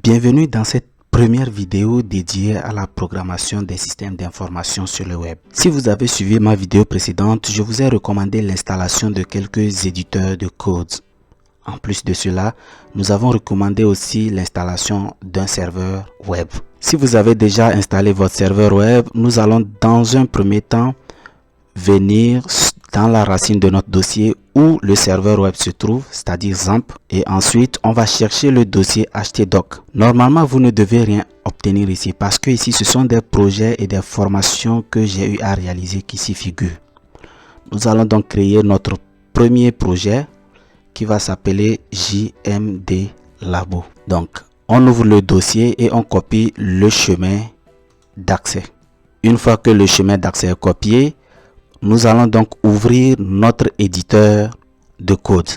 Bienvenue dans cette première vidéo dédiée à la programmation des systèmes d'information sur le web. Si vous avez suivi ma vidéo précédente, je vous ai recommandé l'installation de quelques éditeurs de code. En plus de cela, nous avons recommandé aussi l'installation d'un serveur web. Si vous avez déjà installé votre serveur web, nous allons dans un premier temps venir dans la racine de notre dossier où le serveur web se trouve, c'est-à-dire XAMPP, et ensuite on va chercher le dossier htdoc. Normalement, vous ne devez rien obtenir ici parce que ici ce sont des projets et des formations que j'ai eu à réaliser qui s'y figurent. Nous allons donc créer notre premier projet qui va s'appeler JMD Labo. Donc on ouvre le dossier et on copie le chemin d'accès. Une fois que le chemin d'accès est copié, nous allons donc ouvrir notre éditeur de code.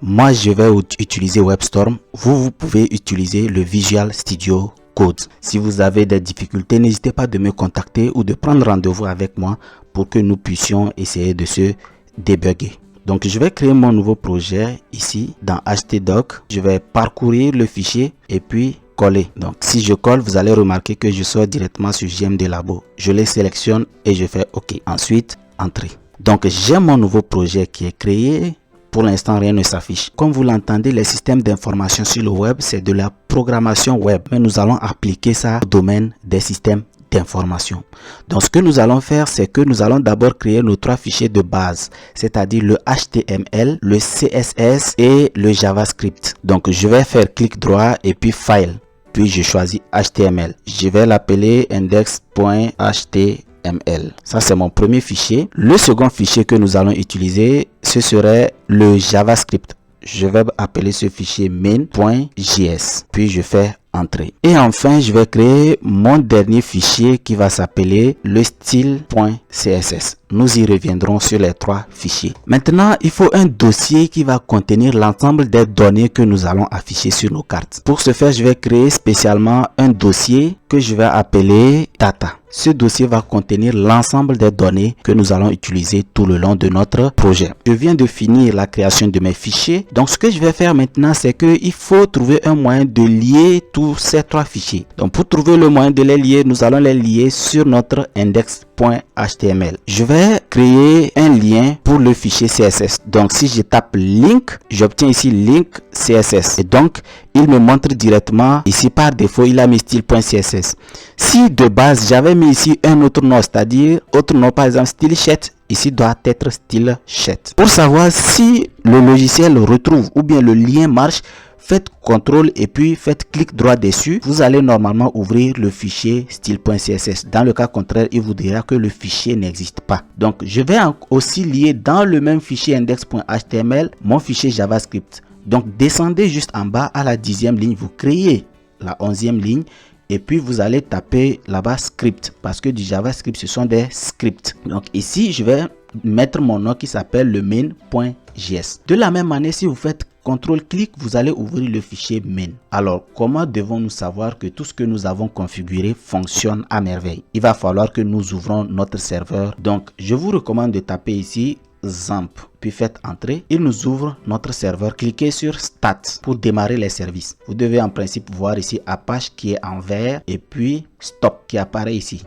Moi, je vais utiliser WebStorm. Vous pouvez utiliser le Visual Studio Code. Si vous avez des difficultés, n'hésitez pas de me contacter ou de prendre rendez-vous avec moi pour que nous puissions essayer de se débugger. Donc, je vais créer mon nouveau projet ici dans htdoc. Je vais parcourir le fichier et puis coller. Donc, si je colle, vous allez remarquer que je sors directement sur JMD Labo. Je les sélectionne et je fais OK. Ensuite, entrée. Donc j'ai mon nouveau projet qui est créé. Pour l'instant, rien ne s'affiche. Comme vous l'entendez, les systèmes d'information sur le web, c'est de la programmation web. Mais nous allons appliquer ça au domaine des systèmes d'information. Donc ce que nous allons faire, c'est que nous allons d'abord créer nos trois fichiers de base, c'est-à-dire le HTML, le CSS et le JavaScript. Donc je vais faire clic droit et puis File. Puis je choisis HTML. Je vais l'appeler index.html. Ça, c'est mon premier fichier. Le second fichier que nous allons utiliser, ce serait le JavaScript. Je vais appeler ce fichier main.js. Puis je fais Entrée. Et enfin, je vais créer mon dernier fichier qui va s'appeler le style.css. Nous y reviendrons sur les trois fichiers. Maintenant, il faut un dossier qui va contenir l'ensemble des données que nous allons afficher sur nos cartes. Pour ce faire, je vais créer spécialement un dossier que je vais appeler data. Ce dossier va contenir l'ensemble des données que nous allons utiliser tout le long de notre projet. Je viens de finir la création de mes fichiers. Donc, ce que je vais faire maintenant, c'est qu'il faut trouver un moyen de lier tous ces trois fichiers. Donc, pour trouver le moyen de les lier, nous allons les lier sur notre index.html. Je vais créer un lien pour le fichier CSS. Donc, si je tape link, j'obtiens ici link CSS. Et donc, il me montre directement ici par défaut, il a mis style.css. Si de base, j'avais mis ici un autre nom, c'est-à-dire autre nom, par exemple style.chat, ici doit être style.chat. Pour savoir si le logiciel retrouve ou bien le lien marche, faites CTRL et puis faites clic droit dessus. Vous allez normalement ouvrir le fichier style.css. Dans le cas contraire, il vous dira que le fichier n'existe pas. Donc, je vais aussi lier dans le même fichier index.html mon fichier JavaScript. Donc, descendez juste en bas à la 10e ligne. Vous créez la 11e ligne. Et puis, vous allez taper là-bas script. Parce que du JavaScript, ce sont des scripts. Donc, ici, je vais mettre mon nom qui s'appelle le main.js. De la même manière, si vous faites CTRL-clic, vous allez ouvrir le fichier main. Alors, comment devons-nous savoir que tout ce que nous avons configuré fonctionne à merveille? Il va falloir que nous ouvrons notre serveur. Donc, je vous recommande de taper ici XAMPP, puis faites entrer. Il nous ouvre notre serveur. Cliquez sur Start pour démarrer les services. Vous devez en principe voir ici Apache qui est en vert et puis Stop qui apparaît ici.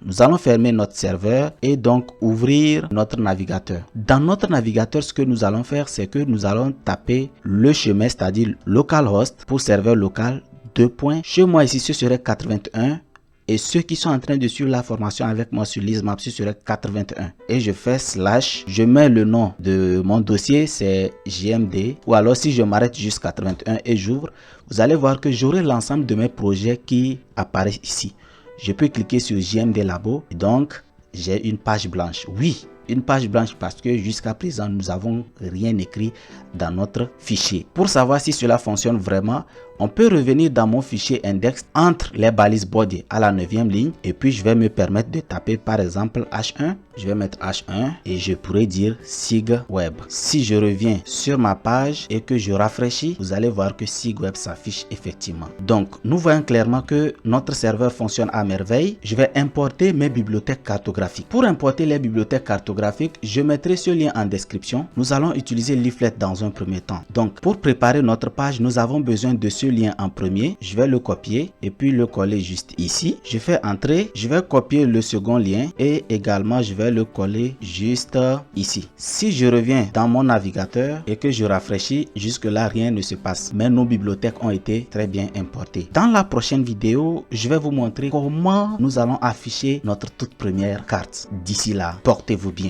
Nous allons fermer notre serveur et donc ouvrir notre navigateur. Dans notre navigateur, ce que nous allons faire, c'est que nous allons taper le chemin, c'est-à-dire localhost pour serveur local 2. Chez moi ici, ce serait 81. Et ceux qui sont en train de suivre la formation avec moi sur LeaseMap, ce serait 81. Et je fais / je mets le nom de mon dossier, c'est JMD. Ou alors si je m'arrête juste 81 et j'ouvre, vous allez voir que j'aurai l'ensemble de mes projets qui apparaissent ici. Je peux cliquer sur JMD Labo et donc j'ai une page blanche. Oui, une page blanche parce que jusqu'à présent, nous n'avons rien écrit dans notre fichier. Pour savoir si cela fonctionne vraiment, on peut revenir dans mon fichier index entre les balises body à la 9e ligne et puis je vais me permettre de taper par exemple H1. Je vais mettre H1 et je pourrais dire SIG Web. Si je reviens sur ma page et que je rafraîchis, vous allez voir que SIG Web s'affiche effectivement. Donc, nous voyons clairement que notre serveur fonctionne à merveille. Je vais importer mes bibliothèques cartographiques. Pour importer les bibliothèques cartographiques, cartographique, je mettrai ce lien en description. Nous allons utiliser Leaflet dans un premier temps. Donc, pour préparer notre page, nous avons besoin de ce lien en premier. Je vais le copier et puis le coller juste ici. Je fais entrer, je vais copier le second lien et également je vais le coller juste ici. Si je reviens dans mon navigateur et que je rafraîchis, jusque là rien ne se passe, mais nos bibliothèques ont été très bien importées. Dans la prochaine vidéo, je vais vous montrer comment nous allons afficher notre toute première carte. D'ici là, portez-vous bien.